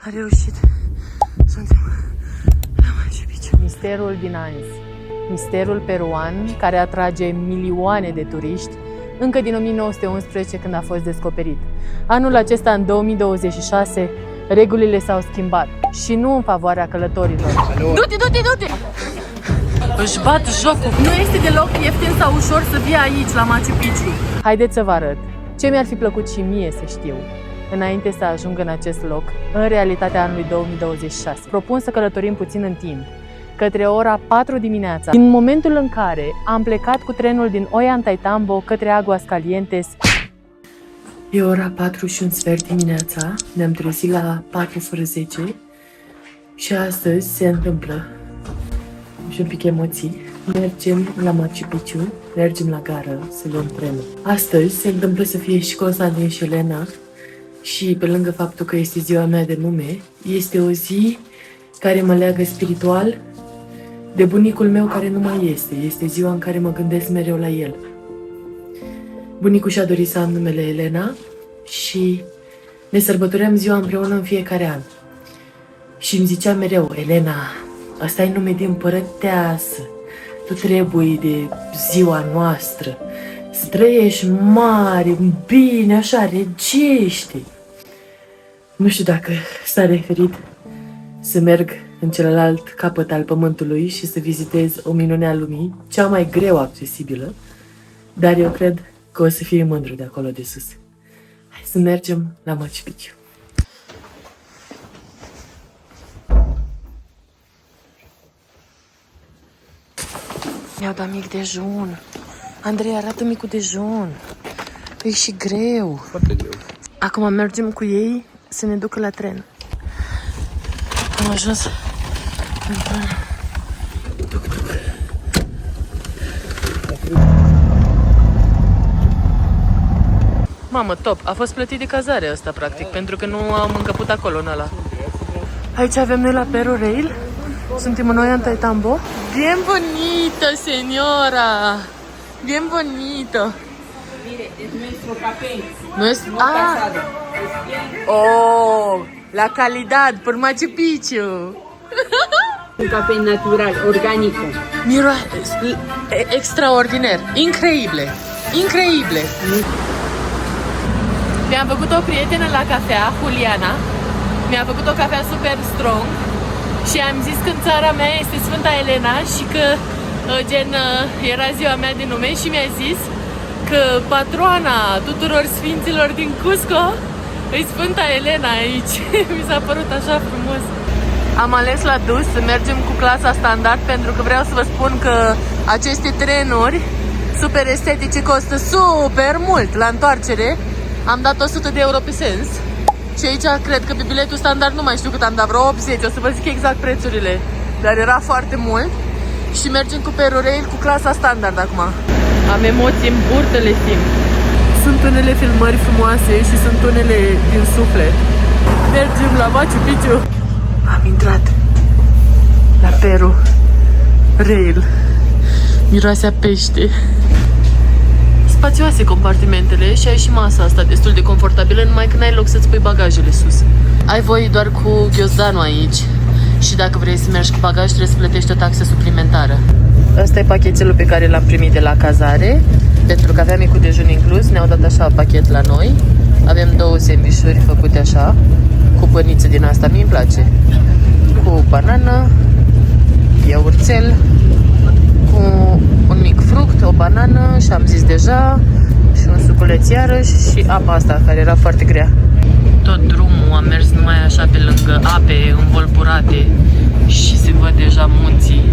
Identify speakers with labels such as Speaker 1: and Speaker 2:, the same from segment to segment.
Speaker 1: A reușit. Suntem la Machu Picchu.
Speaker 2: Misterul din Anzi. Misterul peruan care atrage milioane de turiști încă din 1911 când a fost descoperit. Anul acesta, în 2026, regulile s-au schimbat și nu în favoarea călătorilor.
Speaker 1: Du-te, du-te, du-te! Își bat jocul. Nu este deloc ieftin sau ușor să vii aici, la Machu Picchu.
Speaker 2: Haideți să vă arăt ce mi-ar fi plăcut și mie să știu înainte să ajung în acest loc, în realitatea anului 2026. Propun să călătorim puțin în timp, către ora 4 dimineața, din momentul în care am plecat cu trenul din Ollantaytambo către Aguascalientes.
Speaker 1: E ora 4 și un sfert dimineața, ne-am trezit la 4 fără 10 și astăzi se întâmplă și un pic emoții. Mergem la Machu Picchu, mergem la gară să luăm trenul. Astăzi se întâmplă să fie și Constantin și Elena și pe lângă faptul că este ziua mea de nume, este o zi care mă leagă spiritual de bunicul meu care nu mai este. Este ziua în care mă gândesc mereu la el. Bunicul și-a dorit să am numele Elena și ne sărbătoream ziua împreună în fiecare an. Și îmi zicea mereu, Elena, asta e nume de împărăteasă. Tu trebuie de ziua noastră să trăiești mare, bine, așa, regește. Nu știu dacă s-a referit să merg în celălalt capăt al pământului și să vizitez o minune a lumii, cea mai greu accesibilă, dar eu cred că o să fie mândru de acolo de sus. Hai să mergem la Machu Picchu. Mi-au dat mic dejun. Andrei, arată micul dejun. E și greu.
Speaker 3: Foarte greu.
Speaker 1: Acum mergem cu ei să ne ducă la tren. Am ajuns într-un tuk-tuk. Mamă, top! A fost plătit de cazare ăsta, practic, pentru că nu am încăput acolo în ăla. Aici avem noi la Peru Rail. Suntem în Ollantaytambo. Bien bonito, señora! Bien bonito!
Speaker 4: Mire, es nuestro café.
Speaker 1: No es...
Speaker 4: No
Speaker 1: Ah!
Speaker 4: casado.
Speaker 1: Oh! La calidad, por Machu Picchu!
Speaker 4: Un café natural, orgánico.
Speaker 1: Mira, extraordinar, increíble, increíble. Mi-am făcut o prietenă la cafea, Juliana. Mi-a făcut o cafea super strong și am zis că în țara mea este Sfânta Elena și că era ziua mea de nume și mi-a zis că patroana tuturor sfinților din Cusco e Sfânta Elena aici. Mi s-a părut așa frumos. Am ales la dus să mergem cu clasa standard pentru că vreau să vă spun că aceste trenuri super estetice costă super mult la întoarcere. Am dat 100 de euro pe sens și aici cred că pe biletul standard nu mai știu cât am dat, vreo 80, o să vă zic exact prețurile, dar era foarte mult. Și mergem cu Peru Rail cu clasa standard acum. Am emoții în burtă, le simt. Sunt unele filmări frumoase și sunt unele din suflet. Mergem la Machu Picchu. Am intrat la Peru Rail. Miroase a pește. Spațioase compartimentele și ai și masa asta destul de confortabilă, numai că n-ai loc să-ți pui bagajele sus. Ai voie doar cu ghiozdanul aici și dacă vrei să mergi cu bagaj trebuie să plătești o taxă suplimentară. Ăsta e pachetelul pe care l-am primit de la cazare, pentru că aveam micul dejun inclus, ne-au dat așa pachet la noi. Avem 2 sandvișuri făcute așa, cu păniță din asta, mi-mi place, cu banană, iaurțel, cu un mic fruct, o banană și am zis deja, și un suculeț iarăși și apa asta care era foarte grea. Tot drumul am mers numai așa pe lângă ape învolburate și se văd deja munții.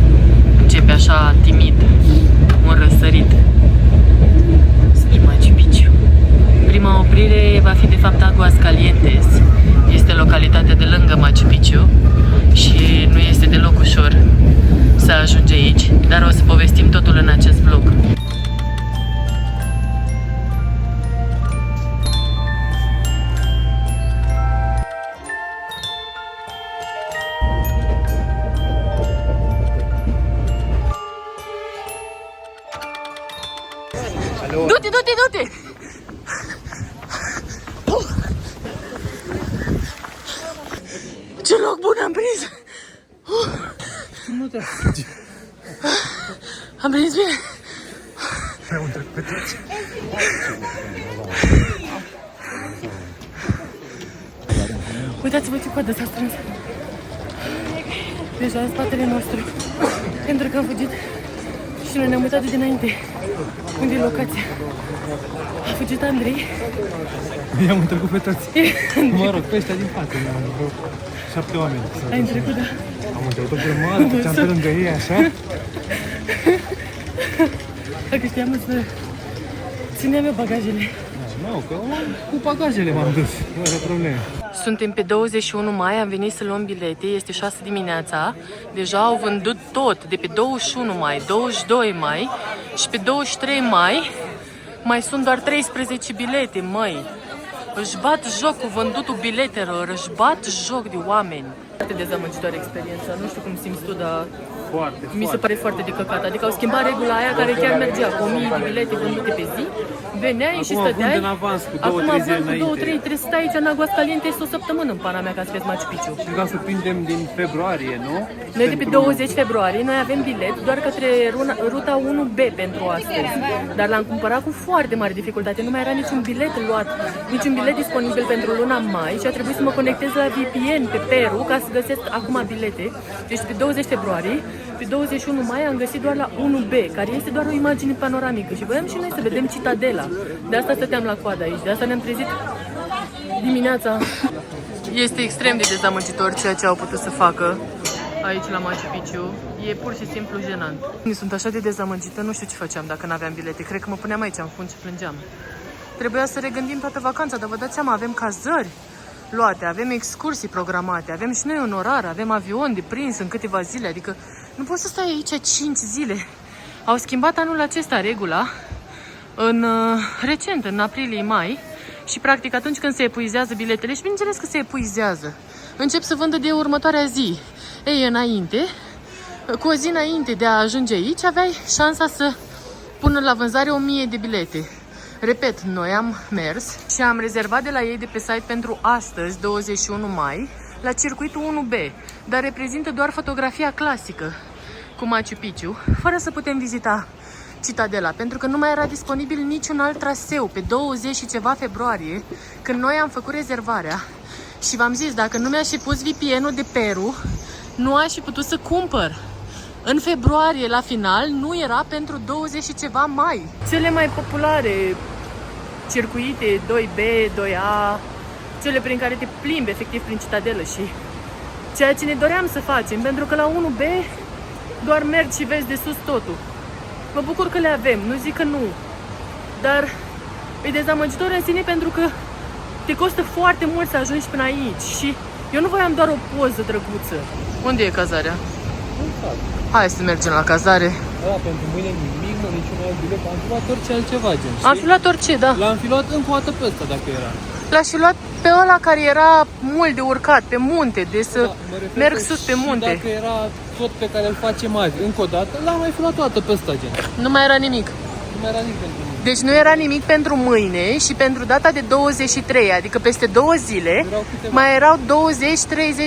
Speaker 1: Începe așa timid un răsărit spre Machu Picchu. Prima oprire va fi de fapt Aguascalientes. Este localitatea de lângă Machu Picchu și nu este deloc ușor să ajungi aici, dar o să povestim totul în acest vlog. Du-te, du-te, du-te!
Speaker 2: Ce loc bun am prins!
Speaker 3: Nu te ajunge.
Speaker 2: Am prins bine!
Speaker 3: Ne-am întrebat pe toți.
Speaker 2: Uitați-vă ce coadă s-a strâns. Deja în spatele nostru. Pentru că am fugit și noi ne-am uitat de dinainte. Unde e locația? A fugit Andrei.
Speaker 3: I-am întrebat pe toți. Mă rog, pe ăștia din față. 7 oameni.
Speaker 2: Ai întrecut, da?
Speaker 3: Am întrebat pe mare, puteam pe lângă ei, așa.
Speaker 1: Dacă știam să țineam eu bagajele.
Speaker 3: Nu, că cu bagajele m-am dus, nu are probleme.
Speaker 2: Suntem pe 21 mai, am venit să luăm bilete, este 6 dimineața. Deja au vândut tot, de pe 21 mai, 22 mai și pe 23 mai mai sunt doar 13 bilete, măi. Își bat joc cu vândutul biletelor, își bat joc de oameni. Foarte dezamăgitoare experiența, nu știu cum simți tu, dar mi se pare foarte de căcat. Adică au schimbat regula aia care chiar mergea cu 1000 de bilete vândute pe zi. Veneai și stăteai.
Speaker 3: În avans, cu 2-3
Speaker 2: Acum
Speaker 3: zile
Speaker 2: având cu
Speaker 3: înainte.
Speaker 2: 2-3, trebuie să stai aici în Aguascalientes o săptămână în pana mea ca să vezi Machu Picchu.
Speaker 3: Și ca să prindem din februarie, nu?
Speaker 2: Noi de pe 20 februarie, noi avem bilet doar către ruta 1B pentru astăzi. Dar l-am cumpărat cu foarte mare dificultate. Nu mai era niciun bilet luat, niciun bilet disponibil pentru luna mai și a trebuit să mă conectez la VPN pe Peru ca să găsesc acum bilete. Deci pe 20 februarie, pe 21 mai am găsit doar la 1B, care este doar o imagine panoramică și voiam și noi să vedem Citadela. De asta stăteam la coadă aici, de asta ne-am trezit dimineața. Este extrem de dezamăgitor ceea ce au putut să facă aici la Machu Picchu. E pur și simplu jenant. Sunt așa de dezamăgită, nu știu ce făceam dacă nu aveam bilete. Cred că mă puneam aici în fund și plângeam. Trebuia să regândim toată vacanța, dar vă dați seama, avem cazări luate, avem excursii programate, avem și noi onorar, avem avion de prins în câteva zile, adică nu poți să stai aici 5 zile. Au schimbat anul acesta regula recent, în aprilie-mai, și practic atunci când se epuizează biletele, și bineînțeles că se epuizează, încep să vândă de următoarea zi. Ei, înainte, cu o zi înainte de a ajunge aici, aveai șansa să pună la vânzare 1000 de bilete. Repet, noi am mers și am rezervat de la ei de pe site pentru astăzi, 21 mai, la circuitul 1B, dar reprezintă doar fotografia clasică cu Machu Picchu, fără să putem vizita Citadela, pentru că nu mai era disponibil niciun alt traseu pe 20 și ceva februarie, când noi am făcut rezervarea. Și v-am zis, dacă nu mi-aș fi pus VPN-ul de Peru, nu aș fi putut să cumpăr. În februarie, la final, nu era pentru 20 și ceva mai. Cele mai populare circuite, 2B, 2A, cele prin care te plimbi efectiv prin Citadelă și ceea ce ne doream să facem, pentru că la 1B doar mergi și vezi de sus totul. Mă bucur că le avem, nu zic că nu, dar e dezamăgitor în sine pentru că te costă foarte mult să ajungi până aici și eu nu voiam doar o poză drăguță. Unde e cazarea? Hai să mergem la cazare.
Speaker 3: Da, pentru mâine nimic, nu, niciun alt bilet, am fi luat orice altceva, gen.
Speaker 2: Am fi luat orice, da.
Speaker 3: L-am fi luat încă o dată pe ăsta, dacă era.
Speaker 2: L-aș fi luat pe ăla care era mult de urcat, pe munte, de să merg sus pe munte.
Speaker 3: Dacă era tot pe care îl facem azi, încă o dată, l-am mai fi luat o dată pe ăsta, gen.
Speaker 2: Nu mai era nimic.
Speaker 3: Nu mai era nimic pentru mine.
Speaker 2: Deci nu era nimic pentru mâine și pentru data de 23, adică peste 2 zile, mai erau 20-30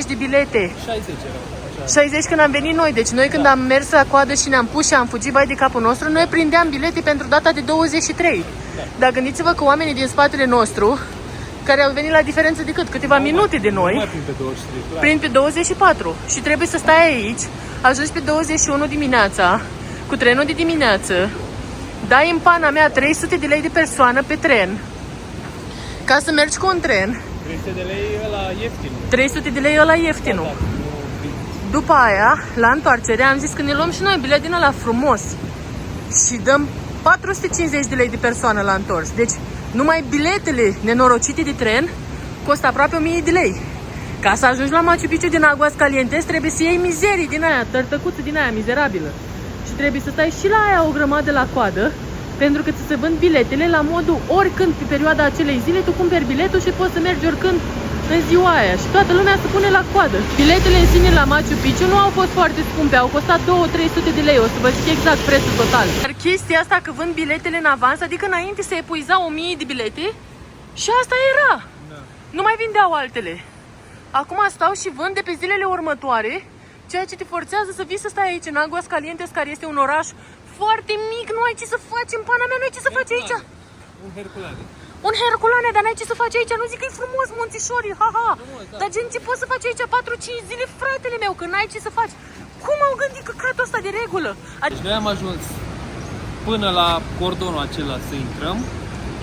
Speaker 2: de bilete.
Speaker 3: 60 erau.
Speaker 2: 60 când am venit noi, deci noi când am mers la coadă și ne-am pus și am fugit vai de capul nostru, noi prindeam bilete pentru data de 23. Dar gândiți-vă că oamenii din spatele nostru, care au venit la diferență de câteva minute de noi,
Speaker 3: Mai prind pe 23, clar.
Speaker 2: prind pe 24 și trebuie să stai aici, ajungi pe 21 dimineața, cu trenul de dimineață, dai în pana mea 300 de lei de persoană pe tren, ca să mergi cu un tren,
Speaker 3: 300 de lei ăla ieftin.
Speaker 2: 300 de lei ăla ieftinul. După aia, la întoarcere, am zis că ne luăm și noi bilet din ăla frumos și dăm 450 de lei de persoană la întors. Deci, numai biletele nenorocite de tren costă aproape 1000 de lei. Ca să ajungi la Machu Picchu din Aguascalientes, trebuie să iei mizerii din aia, tărtăcuță din aia mizerabilă. Și trebuie să stai și la aia o grămadă la coadă, pentru că ți se vând biletele la modul oricând pe perioada acelei zile, tu cumperi biletul și poți să mergi oricând în ziua aia și toată lumea se pune la coadă. Biletele în sine la Machu Picchu nu au fost foarte scumpe, au costat 200-300 de lei, o să vă zic exact prețul total. Dar chestia asta că vând biletele în avans, adică înainte se epuizau 1000 de bilete și asta era. Da. Nu mai vindeau altele. Acum stau și vând de pe zilele următoare, ceea ce te forțează să vii să stai aici, în Aguascalientes, care este un oraș foarte mic, nu ai ce să faci, în pana mea nu ai ce să faci aici.
Speaker 3: Un Herculane.
Speaker 2: Un Herculane, dar n-ai ce să faci aici, nu zic că e frumos, munțișorii, haha. Dar gen, ce poți să faci aici 4-5 zile, fratele meu, că n-ai ce să faci. Cum au gândit căcatul ăsta de regulă?
Speaker 3: Deci noi am ajuns până la cordonul acela să intrăm.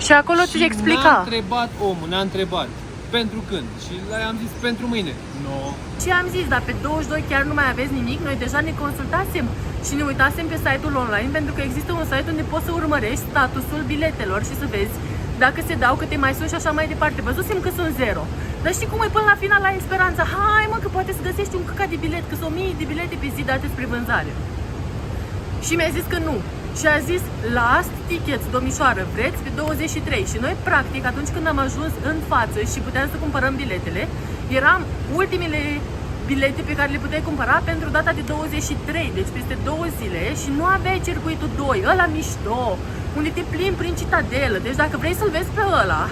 Speaker 2: Și acolo ți explica.
Speaker 3: Ne-a întrebat omul, ne-a întrebat pentru când. Și am zis pentru mâine. No.
Speaker 2: Ce am zis, dar pe 22 chiar nu mai aveți nimic? Noi deja ne consultasem și ne uitasem pe site-ul online, pentru că există un site unde poți să urmărești statusul biletelor și să vezi dacă se dau, câte mai sunt și așa mai departe. Văzusem că sunt 0. Dar știi cum e până la final la Esperanța? Hai mă, că poate să găsești un căcat de bilet, că sunt 1000 de bilete pe zi date spre vânzare. Și mi-a zis că nu. Și a zis, last tickets, domnișoară, vreți pe 23. Și noi, practic, atunci când am ajuns în față și puteam să cumpărăm biletele, eram ultimele bilete pe care le puteai cumpăra pentru data de 23, deci peste 2 zile, și nu aveai circuitul 2, ăla mișto, unde te plimbi prin Citadelă. Deci dacă vrei să-l vezi pe ăla,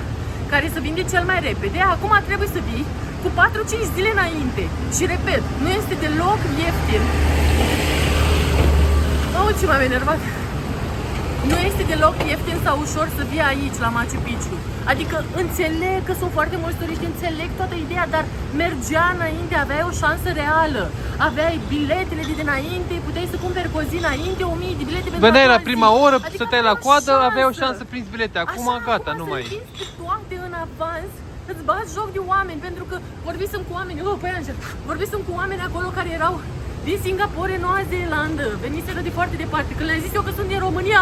Speaker 2: care se vinde cel mai repede, acum trebuie să vii cu 4-5 zile înainte. Și repet, nu este deloc ieftin. Oh, ce m-am enervat! Nu este deloc ieftin sau ușor să vii aici, la Machu Picchu. Adică înțeleg că sunt foarte mulți turiști, înțeleg toată ideea, dar mergea înainte, aveai o șansă reală. Aveai biletele de dinainte, puteai să cumperi cu o zi înainte, 1000 de bilete pentru
Speaker 3: Veneai la prima oră,
Speaker 2: adică
Speaker 3: stăteai la coadă, aveai o șansă să prinzi bilete. Acum
Speaker 2: așa,
Speaker 3: gata,
Speaker 2: acum
Speaker 3: nu mai e.
Speaker 2: pe toate în avans, îți bați joc de oameni, pentru că vorbisem cu oameni, păi Angel, vorbisem cu oameni acolo care erau din Singapore, Noua Zeelandă, veniseră de foarte departe. Când le-am zis eu că sunt din România,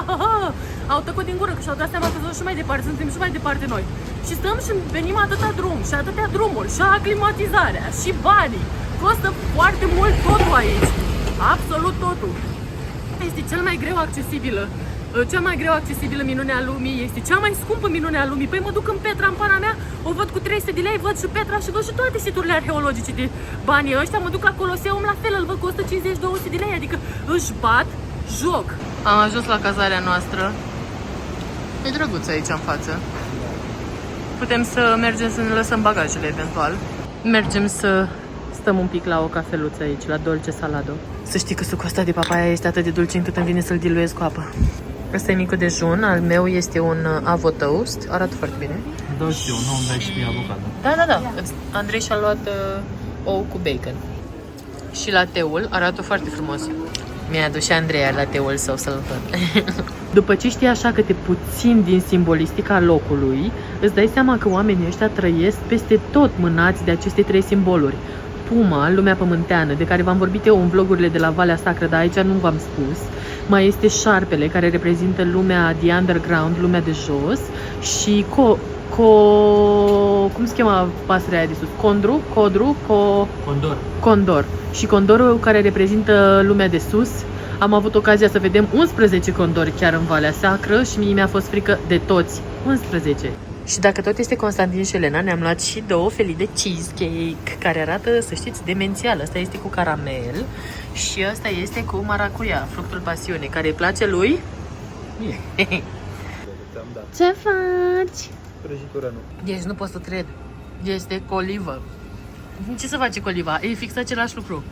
Speaker 2: au tăcut din gură, că și-au dat seama că sunt și mai departe, suntem și mai departe noi. Și stăm și venim atâta drum, și atâtea drumuri, și aclimatizarea, și banii. Costă foarte mult totul aici, absolut totul. Este cel mai greu accesibilă. Cea mai greu accesibilă minune a lumii, este cea mai scumpă minune a lumii. Păi mă duc în Petra, în pana mea, o văd cu 300 de lei, văd și Petra și văd și toate siturile arheologice de banii ăștia. Mă duc la Coloseum, la fel, îl văd cu 150-200 de lei, adică își bat joc. Am ajuns la cazarea noastră. E drăguț aici în față. Putem să mergem să ne lăsăm bagajele eventual. Mergem să stăm un pic la o cafeluță aici, la Dolce Salado. Să știi că sucul ăsta de papaya este atât de dulce încât îmi vine să-l diluez cu apă. Ăsta e micul dejun, al meu este un avo toast, arată foarte bine.
Speaker 3: Da, și eu, nu îmi dai și mie avocado.
Speaker 2: Da. Andrei și-a luat ou cu bacon. Și lateul arată foarte frumos. Mi-a adus și Andreea lateul său să-l văd. După ce știi așa câte puțin din simbolistica locului, îți dai seama că oamenii ăștia trăiesc peste tot mânați de aceste 3 simboluri. Puma, lumea pământeană, de care v-am vorbit eu în vlogurile de la Valea Sacră, dar aici nu v-am spus. Mai este șarpele, care reprezintă lumea de underground, lumea de jos. Și cum se cheamă pasărea aia de sus? Condor. Și condorul, care reprezintă lumea de sus. Am avut ocazia să vedem 11 condori chiar în Valea Sacră și mie mi-a fost frică de toți. 11. Și dacă tot este Constantin și Elena, ne-am luat și 2 felii de cheesecake, care arată, să știți, demențial. Asta este cu caramel și asta este cu maracuia, fructul pasiunii, care îi place lui. Ce faci?
Speaker 3: Prăjitură nu.
Speaker 2: Deci nu pot să cred. Este colivă. Ce să face coliva? E fix același lucru.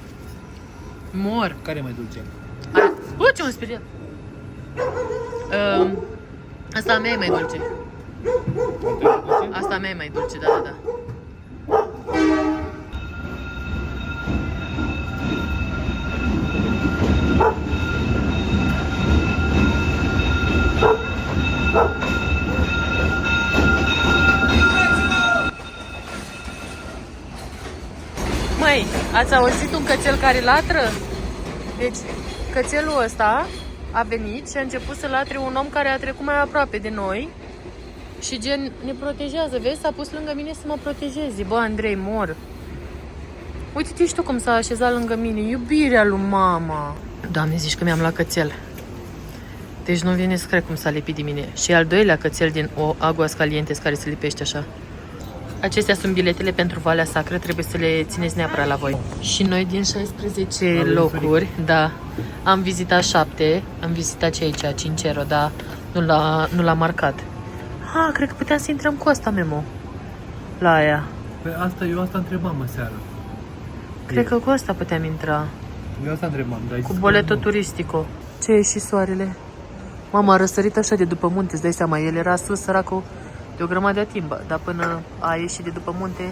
Speaker 2: Mor.
Speaker 3: Care e mai dulce?
Speaker 2: Ce m-am speriat. Asta a mea e mai dulce. Asta a mea e mai dulce, da. Măi, ați auzit un cățel care latră? Deci, cățelul ăsta a venit și a început să latre un om care a trecut mai aproape de noi. Și gen, ne protejează, vezi? S-a pus lângă mine să mă protejeze. Bă, Andrei, mor. Uite-te și tu cum s-a așezat lângă mine. Iubirea lui mama. Doamne, zici că mi-am luat cățel. Deci nu vine să cred cum s-a lipit de mine. Și al doilea cățel din Aguascalientes care se lipește așa. Acestea sunt biletele pentru Valea Sacră, trebuie să le țineți neapărat la voi. Și noi din 16 locuri, da, am vizitat 7, am vizitat ce aici, 5 euro, dar nu l-a marcat. Cred că puteam să intrăm cu asta, Memo, la aia.
Speaker 3: Păi eu asta întrebam aseară.
Speaker 2: Cred că cu asta puteam intra.
Speaker 3: Eu asta întrebam, dar ai
Speaker 2: Cu
Speaker 3: zis că
Speaker 2: boleto
Speaker 3: nu.
Speaker 2: turistico. Ce e și soarele? Mama a răsărit așa de după munte, îți dai seama, el era sus, săracul, de o grămadă de timp, dar până a ieșit de după munte...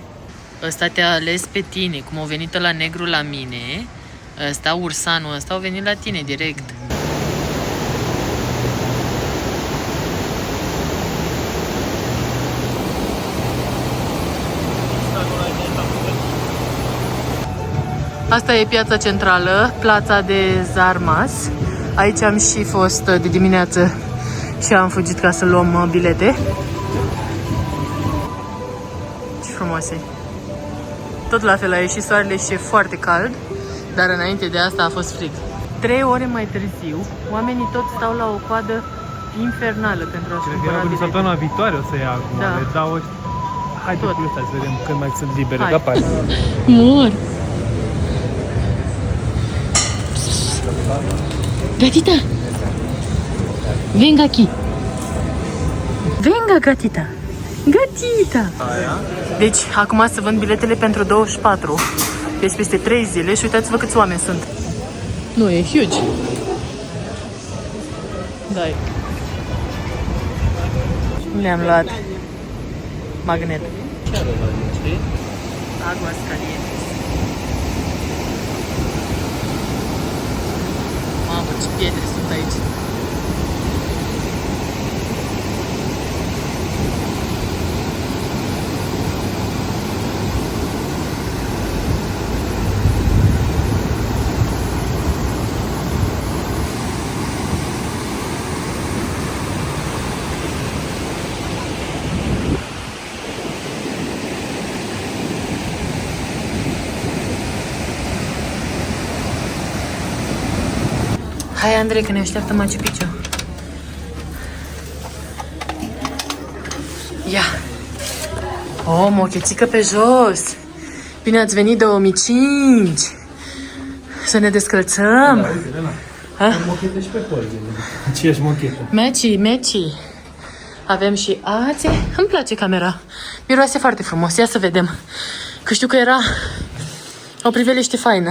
Speaker 2: Ăsta te-a ales pe tine, cum au venit la negru la mine, ăsta, ursanul ăsta, au venit la tine direct. Asta e piața centrală, plața de Zarmas. Aici am și fost de dimineață și am fugit ca să luăm bilete. Ce frumos e! Tot la fel a ieșit soarele și e foarte cald, dar înainte de asta a fost frig. 3 ore mai târziu, oamenii tot stau la o coadă infernală pentru a-și
Speaker 3: Cred că
Speaker 2: cumpăra
Speaker 3: era
Speaker 2: bilete.
Speaker 3: săptămâna viitoare o să ia acum,
Speaker 2: Da.
Speaker 3: le dau... Haide
Speaker 2: Tot.
Speaker 3: cu ăsta să vedem când mai sunt libere,
Speaker 2: Hai.
Speaker 3: da, pai.
Speaker 2: Mor! Gatita! Venga aqui! Venga, gatita! Gatita! Deci, acum să vând biletele pentru 24. Deci peste 3 zile și uitați-vă câți oameni sunt. Nu, e huge. Da. Le-am luat magnet. Aguas calientes. Mamă, ce pietre sunt aici. Hai, Andrei, că ne așteaptă Machu Picchu. Ia! O, mochețică pe jos! Bine ați venit 2005! Să ne descălțăm!
Speaker 3: Mochete și pe poze. Ce ești mochetă?
Speaker 2: Meci! Avem și ațe. Îmi place camera. Miroase foarte frumos. Ia să vedem. Că știu că era o priveliște faină.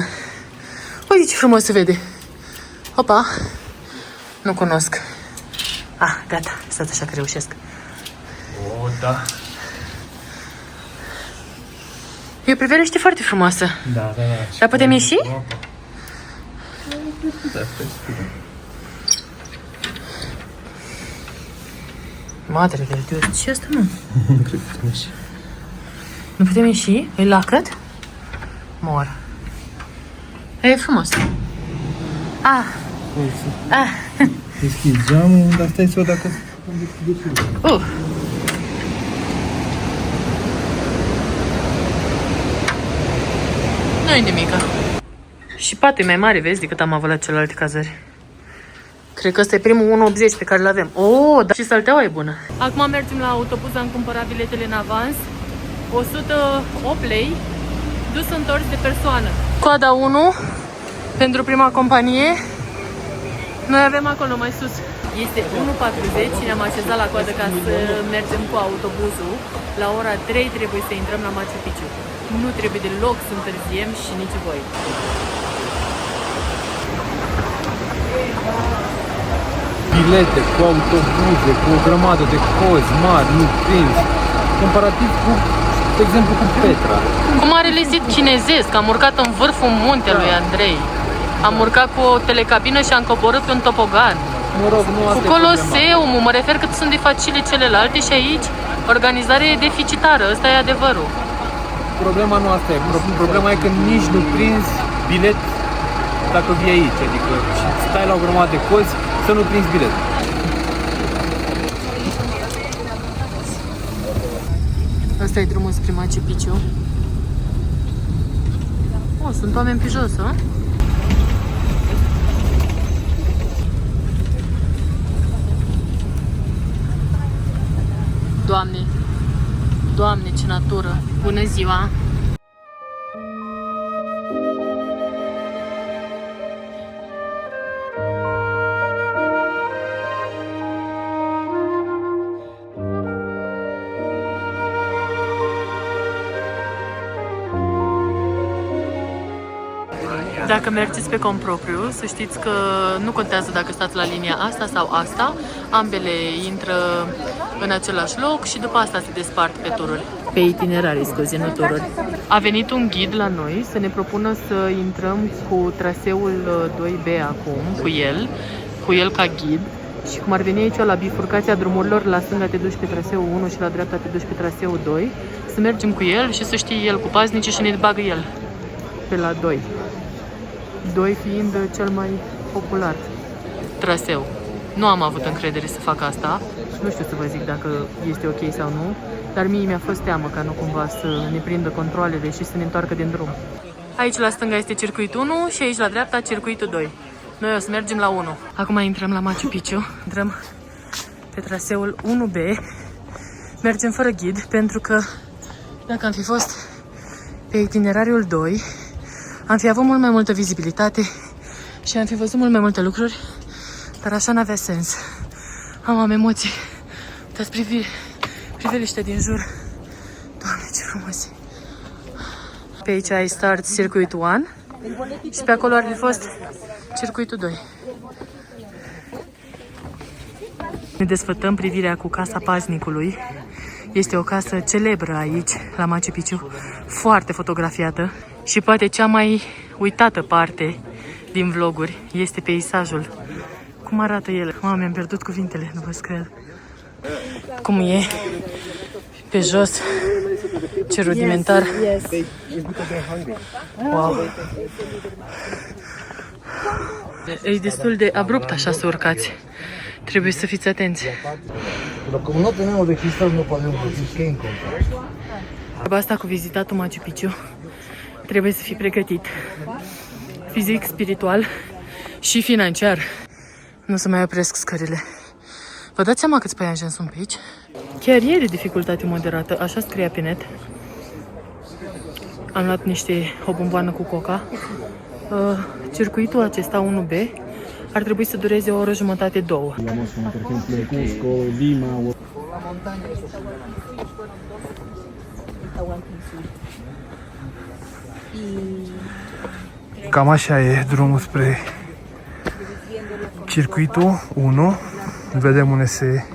Speaker 2: Uite ce frumos se vede. Opa! Nu cunosc. Ah, gata. Stați așa că reușesc.
Speaker 3: O, da.
Speaker 2: E o priveliște foarte frumoasă.
Speaker 3: Da.
Speaker 2: Dar putem ieși? Madre de Dios, ce asta, mă?
Speaker 3: Nu cred că putem ieși.
Speaker 2: Nu putem ieși? E lacăt? Mor. E frumos. Ah!
Speaker 3: Deschizi geamul, dar stai să văd dacă...
Speaker 2: Nu-i nimica. Și patul e mai mare, vezi, decât am avut la celelalte cazări. Cred că ăsta e primul 1,80 pe care îl avem. Oh, dar și salteaua e bună. Acum mergem la autobuz, am cumpărat biletele în avans. 108 lei, dus întors de persoană. Coada 1 pentru prima companie. Noi avem acolo mai sus. Este 1:40 și ne-am așezat la coadă ca să mergem cu autobuzul. La ora 3 trebuie să intrăm la Machu Picchu. Nu trebuie deloc să întârziem și nici voi.
Speaker 3: Bilete cu autobuze, cu o grămadă de cozi mari, nu prins. Comparativ cu, de exemplu, cu Petra.
Speaker 2: Cu marele zid chinezesc, am urcat în vârful muntelui Andrei. Am urcat cu o telecabină și am coborât pe un topogan.
Speaker 3: Mă rog, nu
Speaker 2: Cu
Speaker 3: asta e
Speaker 2: Coloseumul, mă refer cât sunt de facile celelalte și aici organizarea e deficitară, ăsta e adevărul.
Speaker 3: problema nu asta e. Problema e că nici nu prinzi bilet dacă vii aici. Adică și stai la o grămadă de cozi să nu prinzi bilet.
Speaker 2: Asta e drumul spre Machu Picchu. Oh, sunt oameni pe jos, a? Doamne, Doamne, ce natură! Bună ziua! Dacă mergeți pe cont propriu, să știți că nu contează dacă stați la linia asta sau asta, ambele intră în același loc și după asta se despart pe tururi. Pe itinerarii, scuze, nu tururi. A venit un ghid la noi să ne propună să intrăm cu traseul 2B acum, cu el ca ghid. Și cum ar veni aici la bifurcația drumurilor, la stânga te duci pe traseul 1 și la dreapta te duci pe traseul 2, să mergem cu el și să știe el cu paznici și ne bagă el pe la 2. 2 fiind cel mai popular traseu. Nu am avut încredere să fac asta. Nu știu să vă zic dacă este ok sau nu, dar mie mi-a fost teamă ca nu cumva să ne prindă controlele și să ne întoarcă din drum. Aici la stânga este circuitul 1 și aici la dreapta circuitul 2. Noi o să mergem la 1. Acum intrăm la Machu Picchu, intrăm pe traseul 1B. Mergem fără ghid, pentru că dacă am fi fost pe itinerariul 2, am fi avut mult mai multă vizibilitate și am fi văzut mult mai multe lucruri, dar așa n-avea sens. Am emoții. Uitați priveliște din jur. Doamne, ce frumos! Pe aici ai start circuitul 1 și pe acolo ar fi fost circuitul 2. Ne desfătăm privirea cu Casa Paznicului. Este o casă celebră aici, la Machu Picchu, foarte fotografiată și poate cea mai uitată parte din vloguri este peisajul. Cum arată el? Mamă, mi-am pierdut cuvintele, nu vă cred. Cum e pe jos, ce rudimentar. Wow. E destul de abrupt așa să urcați. Trebuie să fiți atenți. Treaba asta cu vizitatul Machu Picchu trebuie să fii pregătit. Fizic, spiritual și financiar. Nu să mai opresc scările. Vă dați seama câți păianjeni sunt pe aici? Chiar e de dificultate moderată, așa scria pe net. Am luat o bomboană cu coca. Circuitul acesta 1B ar trebui să dureze o oră jumătate, 2.
Speaker 5: Cam așa e drumul spre circuitul 1. Vedem unde se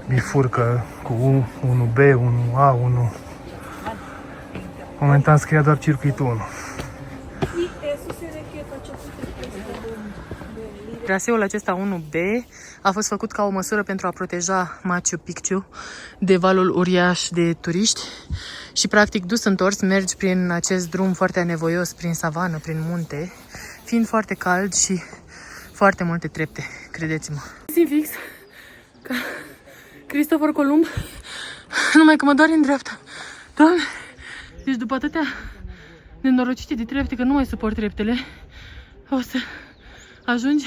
Speaker 5: bifurcă cu 1B, 1A, 1. Momentan scria doar circuitul 1.
Speaker 2: Traseul acesta 1B a fost făcut ca o măsură pentru a proteja Machu Picchu de valul uriaș de turiști și practic dus întors mergi prin acest drum foarte anevoios, prin savană, prin munte, fiind foarte cald și foarte multe trepte, credeți-mă. Simt fix ca Cristofor Columb, numai că mă doare în dreapta. Doamne, deci după atâtea nenorocite de trepte, că nu mai suport treptele, o să ajungi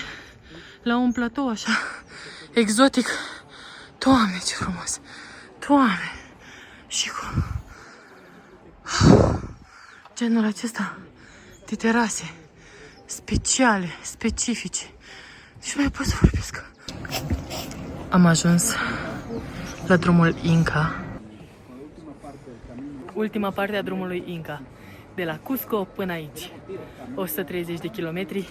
Speaker 2: la un platou așa exotic. Doamne, ce frumos! Doamne! Și cu genul acesta de terase speciale, specifice. Nici mai pot să vorbesc. Am ajuns la drumul Inca. Ultima parte a drumului Inca. De la Cusco până aici. 130 de kilometri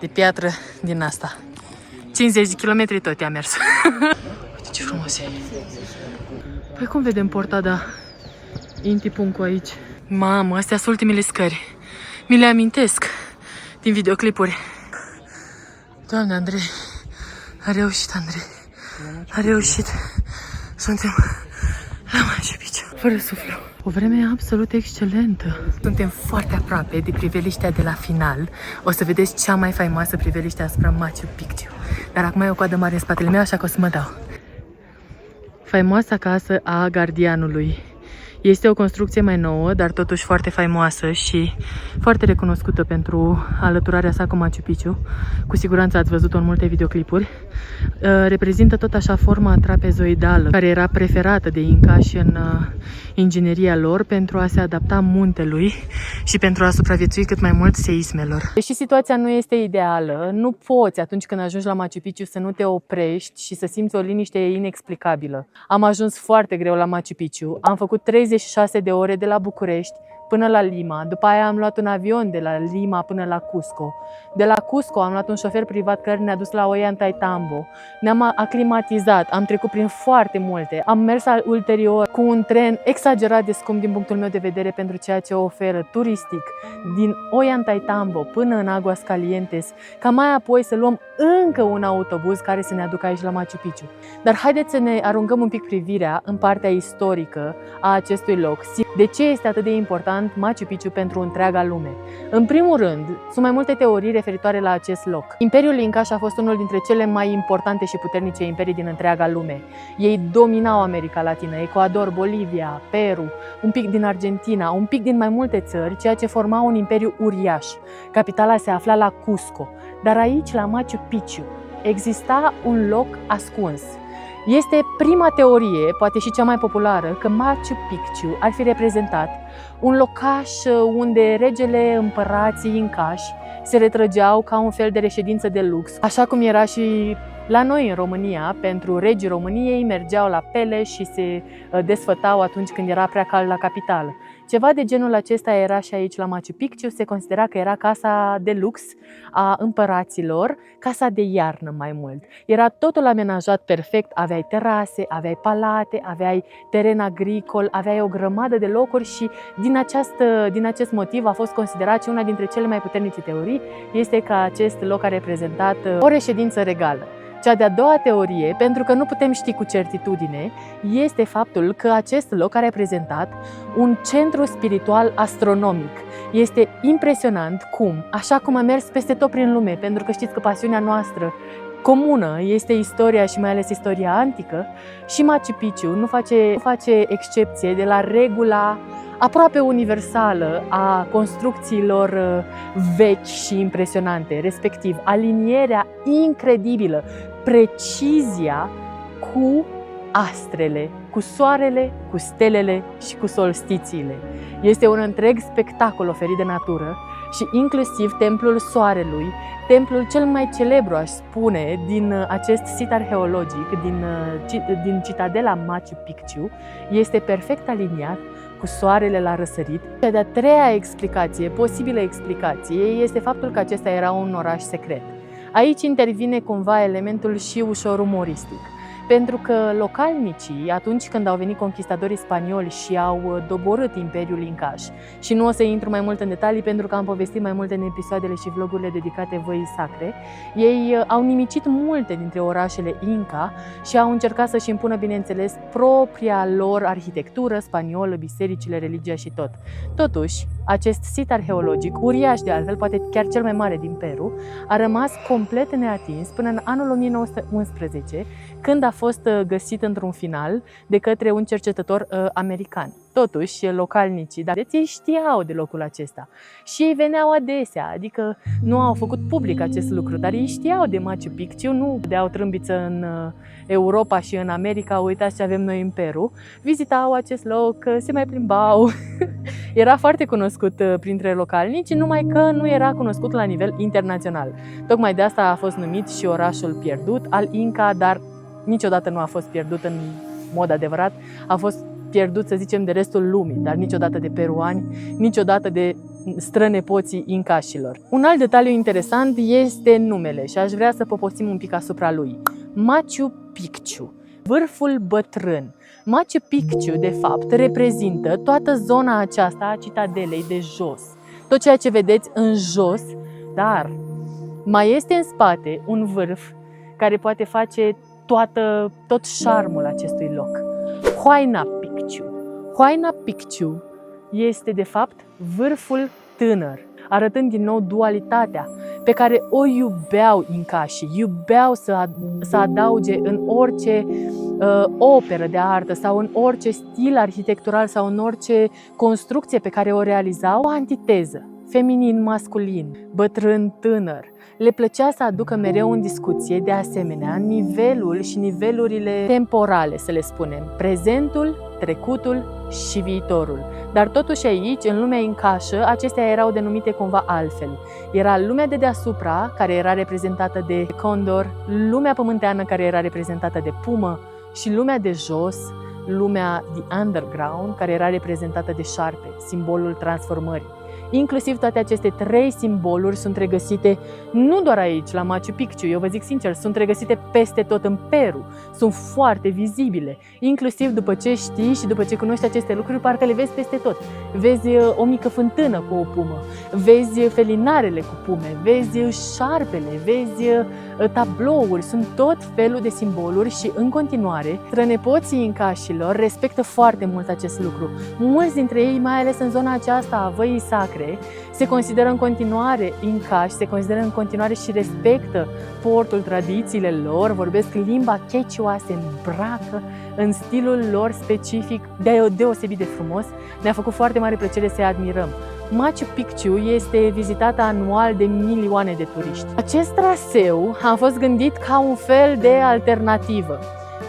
Speaker 2: de piatră din asta. 50 de kilometri tot i-a mers. Uite ce frumos e. Păi cum vedem portada Intipuncu aici? Mamă, astea sunt ultimele scări. Mi le amintesc din videoclipuri. Doamne, Andrei. A reușit, Andrei. A reușit. Suntem la Machu Picchu. Fără suflu. O vreme absolut excelentă. Suntem foarte aproape de priveliștea de la final. O să vedeți cea mai faimoasă priveliște asupra Machu Picchu. Dar acum e o coadă mare în spatele meu, așa că o să mă dau. Faimoasa casă a gardianului. Este o construcție mai nouă, dar totuși foarte faimoasă și foarte recunoscută pentru alăturarea sa cu Machu Picchu. Cu siguranță ați văzut-o în multe videoclipuri. Reprezintă tot așa forma trapezoidală, care era preferată de incași în ingineria lor pentru a se adapta muntelui și pentru a supraviețui cât mai mult seismelor. Deși situația nu este ideală, nu poți atunci când ajungi la Machu Picchu să nu te oprești și să simți o liniște inexplicabilă. Am ajuns foarte greu la Machu Picchu, am făcut 36 de ore de la București până la Lima, după aia am luat un avion de la Lima până la Cusco. De la Cusco am luat un șofer privat care ne-a dus la Ollantaytambo. Ne-am aclimatizat, am trecut prin foarte multe. Am mers ulterior cu un tren exagerat de scump din punctul meu de vedere pentru ceea ce oferă turistic din Ollantaytambo până în Aguascalientes, ca mai apoi să luăm încă un autobuz care să ne aducă aici la Machu Picchu. Dar haideți să ne aruncăm un pic privirea în partea istorică a acestui loc. De ce este atât de important Machu Picchu pentru întreaga lume? În primul rând, sunt mai multe teorii referitoare la acest loc. Imperiul Incaș a fost unul dintre cele mai importante și puternice imperii din întreaga lume. Ei dominau America Latină, Ecuador, Bolivia, Peru, un pic din Argentina, un pic din mai multe țări, ceea ce forma un imperiu uriaș. Capitala se afla la Cusco, dar aici, la Machu Picchu, exista un loc ascuns. Este prima teorie, poate și cea mai populară, că Machu Picchu ar fi reprezentat un locaș unde regele, împărații incași se retrăgeau ca un fel de reședință de lux, așa cum era și la noi în România. Pentru regii României mergeau la Peleș și se desfătau atunci când era prea cald la capitală. Ceva de genul acesta era și aici la Machu Picchu, se considera că era casa de lux a împăraților, casa de iarnă mai mult. Era totul amenajat perfect, aveai terase, aveai palate, aveai teren agricol, aveai o grămadă de locuri și din acest motiv a fost considerat și una dintre cele mai puternice teorii este că acest loc a reprezentat o reședință regală. Cea de-a doua teorie, pentru că nu putem ști cu certitudine, este faptul că acest loc a reprezentat un centru spiritual astronomic. Este impresionant cum, așa cum a mers peste tot prin lume, pentru că știți că pasiunea noastră comună este istoria și mai ales istoria antică, și Machu Picchu nu face excepție de la regula aproape universală a construcțiilor vechi și impresionante, respectiv alinierea incredibilă, precizia cu astrele, cu soarele, cu stelele și cu solstițiile. Este un întreg spectacol oferit de natură și inclusiv templul soarelui, templul cel mai celebru, aș spune, din acest sit arheologic, din citadela Machu Picchu, este perfect aliniat cu soarele la răsărit. Cea de-a treia explicație, posibilă explicație, este faptul că acesta era un oraș secret. Aici intervine cumva elementul și ușor umoristic, pentru că localnicii, atunci când au venit conquistadorii spanioli și au doborât Imperiul Incaș, și nu o să intru mai mult în detalii pentru că am povestit mai multe în episoadele și vlogurile dedicate văii sacre, ei au nimicit multe dintre orașele Inca și au încercat să-și impună, bineînțeles, propria lor arhitectură spaniolă, bisericile, religia și tot. Totuși, acest sit arheologic, uriaș de altfel, poate chiar cel mai mare din Peru, a rămas complet neatins până în anul 1911, când a fost găsit într-un final de către un cercetător american. Totuși, localnicii, dar ei știau de locul acesta și ei veneau adesea, adică nu au făcut public acest lucru, dar ei știau de Machu Picchu, nu deau trâmbiță în Europa și în America, uitați ce avem noi în Peru, vizitau acest loc, se mai plimbau. Era foarte cunoscut printre localnici, numai că nu era cunoscut la nivel internațional. Tocmai de asta a fost numit și orașul pierdut al Inca, dar niciodată nu a fost pierdut în mod adevărat, a fost pierdut, să zicem, de restul lumii, dar niciodată de peruani, niciodată de strănepoții incașilor. Un alt detaliu interesant este numele și aș vrea să poposim un pic asupra lui. Machu Picchu, vârful bătrân. Machu Picchu, de fapt, reprezintă toată zona aceasta a citadelei de jos. Tot ceea ce vedeți în jos, dar mai este în spate un vârf care poate face tot șarmul acestui loc. Huayna Picchu. Huayna Picchu este, de fapt, vârful tânăr, arătând din nou dualitatea pe care o iubeau incașii, iubeau să adauge în orice operă de artă sau în orice stil arhitectural sau în orice construcție pe care o realizau, o antiteză, feminin-masculin, bătrân-tânăr. Le plăcea să aducă mereu în discuție, de asemenea, nivelul și nivelurile temporale, să le spunem, prezentul, trecutul și viitorul. Dar totuși aici, în lumea incașă, acestea erau denumite cumva altfel. Era lumea de deasupra, care era reprezentată de condor, lumea pământeană, care era reprezentată de pumă, și lumea de jos, lumea The Underground, care era reprezentată de șarpe, simbolul transformării. Inclusiv toate aceste 3 simboluri sunt regăsite nu doar aici, la Machu Picchu, eu vă zic sincer, sunt regăsite peste tot în Peru, sunt foarte vizibile. Inclusiv după ce știi și după ce cunoști aceste lucruri, parcă le vezi peste tot. Vezi o mică fântână cu o pumă, vezi felinarele cu pume, vezi șarpele, vezi tablouri, sunt tot felul de simboluri și în continuare strănepoții incașilor respectă foarte mult acest lucru. Mulți dintre ei, mai ales în zona aceasta a Văii Sacre, se consideră în continuare incași, se consideră în continuare și respectă portul, tradițiile lor, vorbesc limba Quechua, se îmbracă în stilul lor specific, deosebit de frumos. Ne-a făcut foarte mare plăcere să-i admirăm. Machu Picchu este vizitată anual de milioane de turiști. Acest traseu a fost gândit ca un fel de alternativă.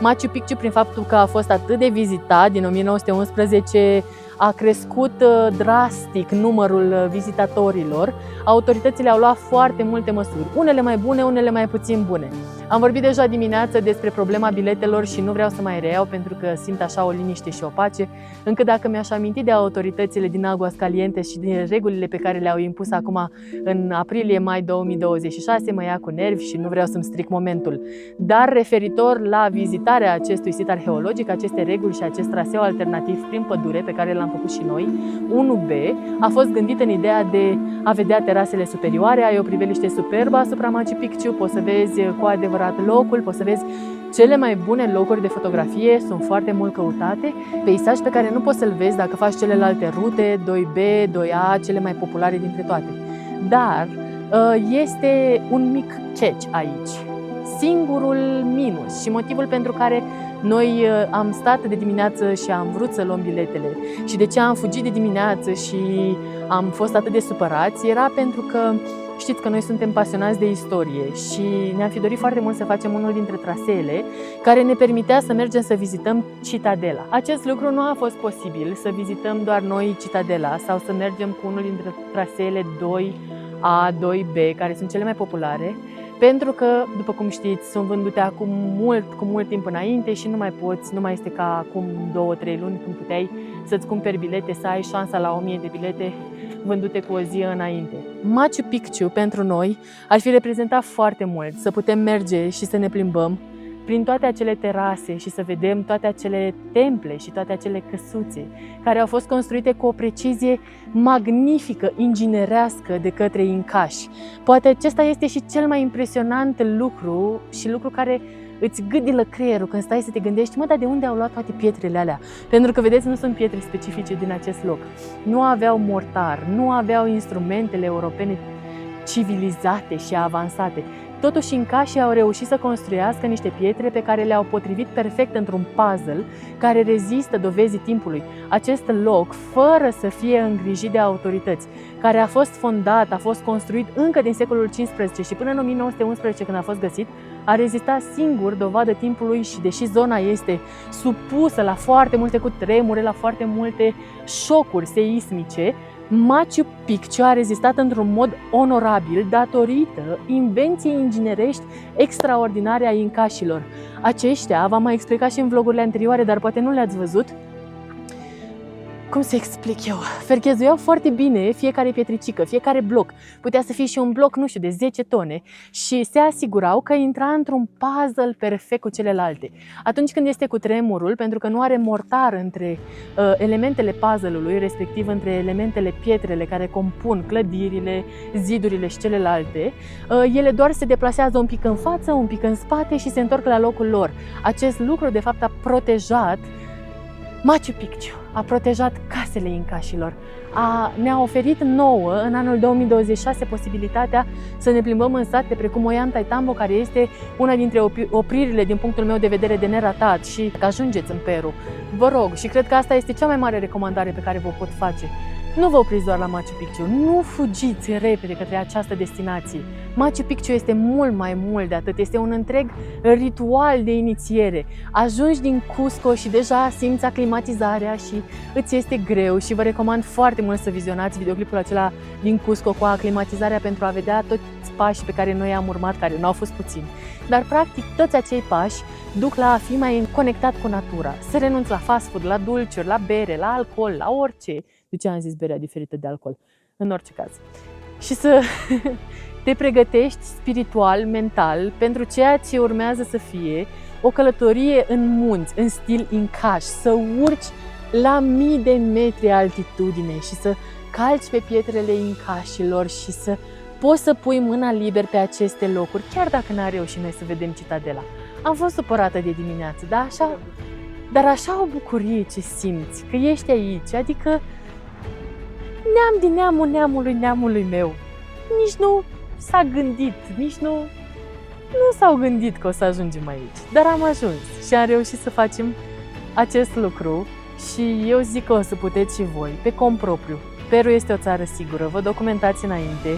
Speaker 2: Machu Picchu, prin faptul că a fost atât de vizitat, din 1911 a crescut drastic numărul vizitatorilor, autoritățile au luat foarte multe măsuri, unele mai bune, unele mai puțin bune. Am vorbit deja dimineață despre problema biletelor și nu vreau să mai reiau pentru că simt așa o liniște și o pace, încât dacă mi-aș aminti de autoritățile din Aguascalientes și din regulile pe care le-au impus acum în aprilie-mai 2026, mă ia cu nervi și nu vreau să-mi stric momentul. Dar referitor la vizitarea acestui sit arheologic, aceste reguli și acest traseu alternativ prin pădure pe care l-am făcut și noi, 1B, a fost gândit în ideea de a vedea terasele superioare, ai o priveliște superbă asupra Machu Picchu, poți să vezi cu adevărat locul, poți să vezi cele mai bune locuri de fotografie, sunt foarte mult căutate, peisaj pe care nu poți să-l vezi dacă faci celelalte rute, 2B, 2A, cele mai populare dintre toate. Dar este un mic catch aici. Singurul minus și motivul pentru care noi am stat de dimineață și am vrut să luăm biletele și de ce am fugit de dimineață și am fost atât de supărați era pentru că știți că noi suntem pasionați de istorie și ne-am fi dorit foarte mult să facem unul dintre traseele care ne permitea să mergem să vizităm Citadela. Acest lucru nu a fost posibil, să vizităm doar noi Citadela sau să mergem cu unul dintre traseele 2A, 2B, care sunt cele mai populare, pentru că, după cum știți, sunt vândute acum cu mult timp înainte și nu mai poți, nu mai este ca acum 2-3 luni când puteai să-ți cumperi bilete, să ai șansa la 1000 de bilete vândute cu o zi înainte. Machu Picchu pentru noi ar fi reprezentat foarte mult să putem merge și să ne plimbăm prin toate acele terase și să vedem toate acele temple și toate acele căsuțe care au fost construite cu o precizie magnifică, inginerească de către incași. Poate acesta este și cel mai impresionant lucru și lucru care îți gâdilă creierul când stai să te gândești, dar de unde au luat toate pietrele alea? Pentru că, vedeți, nu sunt pietre specifice din acest loc. Nu aveau mortar, nu aveau instrumentele europene civilizate și avansate. Totuși, incașii au reușit să construiască niște pietre pe care le-au potrivit perfect într-un puzzle care rezistă dovezii timpului. Acest loc, fără să fie îngrijit de autorități, care a fost fondat, a fost construit încă din secolul XV și până în 1911 când a fost găsit, a rezistat singur, dovadă timpului și deși zona este supusă la foarte multe cutremure, la foarte multe șocuri seismice, Machu Picchu a rezistat într-un mod onorabil datorită invenției inginerești extraordinare a incașilor. Aceștia, v-am mai explicat și în vlogurile anterioare, dar poate nu le-ați văzut, cum să explic eu? Ferchezuiau foarte bine fiecare pietricică, fiecare bloc. Putea să fie și un bloc, nu știu, de 10 tone și se asigurau că intra într-un puzzle perfect cu celelalte. Atunci când este cu tremurul, pentru că nu are mortar între elementele puzzle-ului, respectiv între elementele, pietrele care compun clădirile, zidurile și celelalte, ele doar se deplasează un pic în față, un pic în spate și se întorc la locul lor. Acest lucru, de fapt, a protejat Machu Picchu, a protejat casele incașilor, ne-a oferit nouă, în anul 2026, posibilitatea să ne plimbăm în sate precum Ollantaytambo, care este una dintre opririle, din punctul meu de vedere, de neratat și că ajungeți în Peru. Vă rog, și cred că asta este cea mai mare recomandare pe care vă pot face. Nu vă opriți doar la Machu Picchu, nu fugiți repede către această destinație. Machu Picchu este mult mai mult de atât, este un întreg ritual de inițiere. Ajungi din Cusco și deja simți aclimatizarea și îți este greu și vă recomand foarte mult să vizionați videoclipul acela din Cusco cu aclimatizarea pentru a vedea toți pașii pe care noi am urmat, care nu au fost puțini. Dar practic toți acei pași duc la a fi mai conectat cu natura, să renunți la fast food, la dulciuri, la bere, la alcool, la orice. De ce am zis berea diferită de alcool? În orice caz. Și să te pregătești spiritual, mental, pentru ceea ce urmează să fie o călătorie în munți, în stil incaș, să urci la mii de metri altitudine și să calci pe pietrele incașilor și să poți să pui mâna liber pe aceste locuri, chiar dacă n-am reușit noi să vedem citadela. Am fost supărată de dimineață, dar așa o bucurie ce simți, că ești aici, adică neam din neamul neamului meu. Nici nu s-a gândit, nu s-au gândit că o să ajungem aici, dar am ajuns și am reușit să facem acest lucru și eu zic că o să puteți și voi, pe cont propriu. Peru este o țară sigură, vă documentați înainte,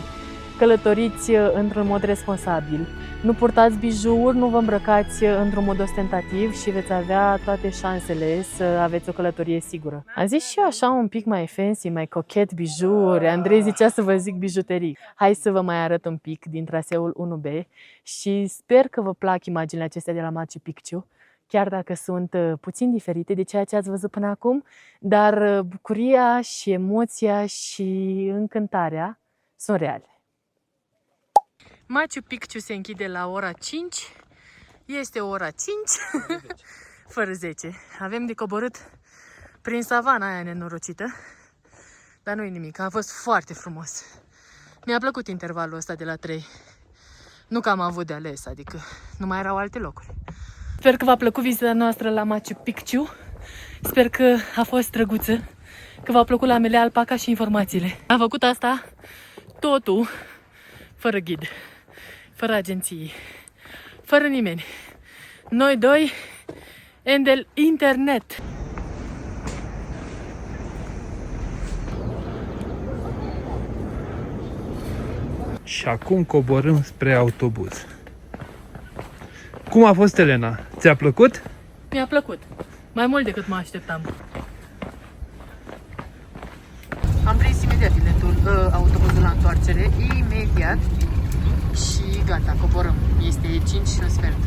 Speaker 2: călătoriți într-un mod responsabil, nu purtați bijouri, nu vă îmbrăcați într-un mod ostentativ și veți avea toate șansele să aveți o călătorie sigură. Am zis și eu așa un pic mai fancy, mai cochet bijouri. Andrei zicea să vă zic bijuterii. Hai să vă mai arăt un pic din traseul 1B și sper că vă plac imaginile acestea de la Machu Picchu, chiar dacă sunt puțin diferite de ceea ce ați văzut până acum, dar bucuria și emoția și încântarea sunt reale. Machu Picchu se închide la ora 5, este ora 5, fără 10. Avem de coborât prin savana aia nenorocită, dar nu-i nimic, a fost foarte frumos. Mi-a plăcut intervalul ăsta de la 3, nu că am avut de ales, adică nu mai erau alte locuri. Sper că v-a plăcut vizita noastră la Machu Picchu, sper că a fost drăguță, că v-au plăcut lamele, alpaca și informațiile. Am făcut asta totul fără ghid, fără agenții, fără nimeni. Noi doi and el internet.
Speaker 5: Și acum coborâm spre autobuz. Cum a fost, Elena? Ți-a plăcut?
Speaker 2: Mi-a plăcut. Mai mult decât mă așteptam. Am prins imediat biletul, autobuzul la întoarcere, imediat. Și gata, coborăm. Este 5 și un sfert.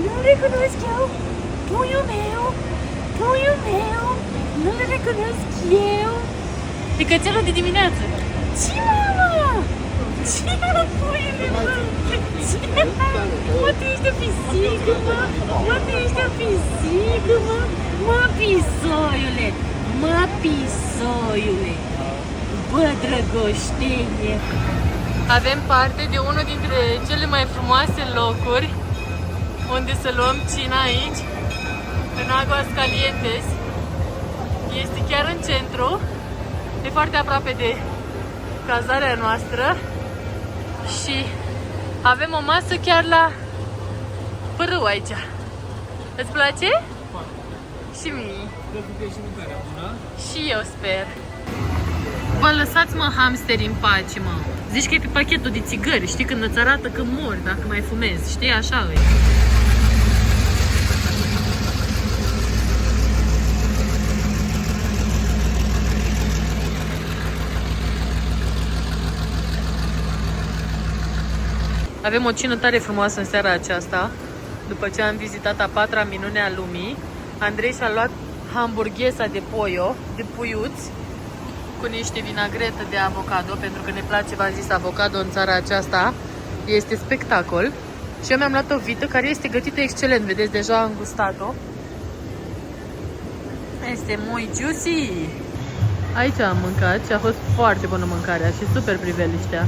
Speaker 2: Nu-l recunosc eu! Puiul meu! Puiul meu! Nu-l recunosc eu! E cățelul de dimineață! Ce, mama? Ce, puiule, mă? Ce? Mă, tu ești o pisică, mă! Mă, tu ești o pisică, mă! Mă, pisoiule! Mă, pisoiule! Bă, drăgoștenie! Avem parte de unul dintre cele mai frumoase locuri unde să luăm cina aici, în Aguascalientes. Este chiar în centru, e foarte aproape de cazarea noastră și avem o masă chiar la pârâu aici. Îți place? Și mie. Și eu sper. Bă, lăsați-mă hamsteri în pace, mă. Zici că e pe pachetul de țigări, știi, când îți arată că mori dacă mai fumezi, știi, așa e. Avem o cină tare frumoasă în seara aceasta, după ce am vizitat a 4-a minune a lumii. Andrei și-a luat hamburghesa de pollo, de puiuți, cu niște vinagretă de avocado, pentru că ne place, v-am zis, avocado în țara aceasta. Este spectacol. Și eu mi-am luat o vită care este gătită excelent, vedeți, deja am gustat-o. Este muy juicy. Aici am mâncat și a fost foarte bună mâncarea și super priveliștea.